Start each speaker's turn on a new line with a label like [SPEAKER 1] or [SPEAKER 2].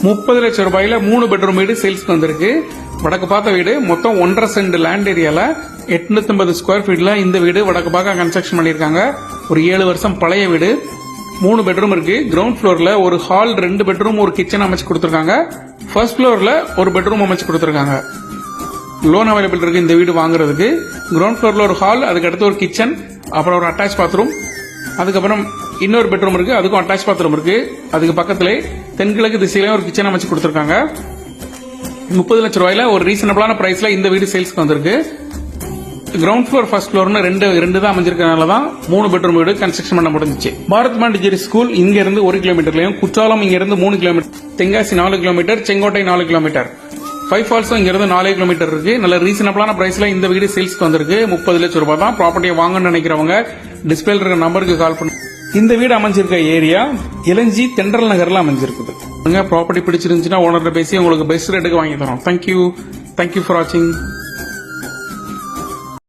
[SPEAKER 1] 30 லட்சம் ரூபாயில 3 பெட்ரூம் வீடு சேல்ஸ்க்கு வந்திருக்கு. வடக்கு பார்த்த வீடு மொத்தம் 1.5 சென்ட் லேண்ட் ஏரியால 850 ஸ்கொயர் ஃபீட்ல இந்த வீடு வடக்கு பார்க்க கன்ஸ்ட்ரக்ஷன் பண்ணிருக்காங்க. ஒரு 7 வருஷம் பழைய வீடு. 3 பெட்ரூம் இருக்கு. கிரவுண்ட் ஃப்ளோர்ல ஒரு ஹால், 2 பெட்ரூம், ஒரு கிச்சன் அமைச்சு கொடுத்திருக்காங்க. ஃபர்ஸ்ட் ஃப்ளோர்ல ஒரு பெட்ரூம் அமைச்சு கொடுத்திருக்காங்க. லோன் அவைலபிள் இருக்கு இந்த வீடு வாங்குறதுக்கு. கிரவுண்ட் ஃப்ளோர்ல ஒரு ஹால், அதுக்கு அடுத்து ஒரு கிச்சன், அப்புறம் ஒரு அட்டாச் பாத்ரூம், அதுக்கப்புறம் இன்னொரு பெட்ரூம் இருக்கு, அதுக்கும் அட்டாச் பாத்ரூம் இருக்கு. அதுக்கு பக்கத்திலே தென்கிழக்கு திசையில ஒரு கிச்சன் அமைச்சு கொடுத்திருக்காங்க. 30 லட்சம் ரூபாயில ஒரு ரீசனபிளான பிரைஸ்ல இந்த வீடு சேல்ஸ்க்கு வந்திருக்கு. கிரவுண்ட் ஃப்ளோர் ஃபர்ஸ்ட் ஃப்ளோர்னு ரெண்டு தான் அமைஞ்சிருக்கனால தான் 3 பெட்ரூம் வீடு கன்ஸ்ட்ரக்ஷன் பண்ண முடிஞ்சிச்சு. பாரத் மாண்டிச்சேரி ஸ்கூல் இங்க இருந்து 1 கிலோமீட்டர்லயும், குற்றாலம் இங்க இருந்து 3 kilometre, Tenkasi 4 kilometre, Sengottai 4 kilometre, 5 ஃபால்ஸும் இங்க இருந்து 4 கிலோமீட்டர் இருக்கு. நல்ல ரீசனபிளான பிரைஸ்ல இந்த வீடு சேல்ஸ்க்கு வந்திருக்கு. 30 லட்சம் ரூபாய் தான். ப்ராப்பர்ட்டியை வாங்கணும்னு நினைக்கிறவங்க டிஸ்பிளேல இருக்க நம்பருக்கு கால் பண்ணி. இந்த வீடு அமைஞ்சிருக்க ஏரியா இளஞ்சி தென்றல் நகர்ல அமைஞ்சிருக்குது. ப்ராப்பர்ட்டி பிடிச்சிருந்துச்சுன்னா ஓனர்கிட்ட பேசி உங்களுக்கு பெஸ்ட் ரேட்டுக்கு வாங்கி தரோம். தேங்க்யூ ஃபார் வாட்சிங்.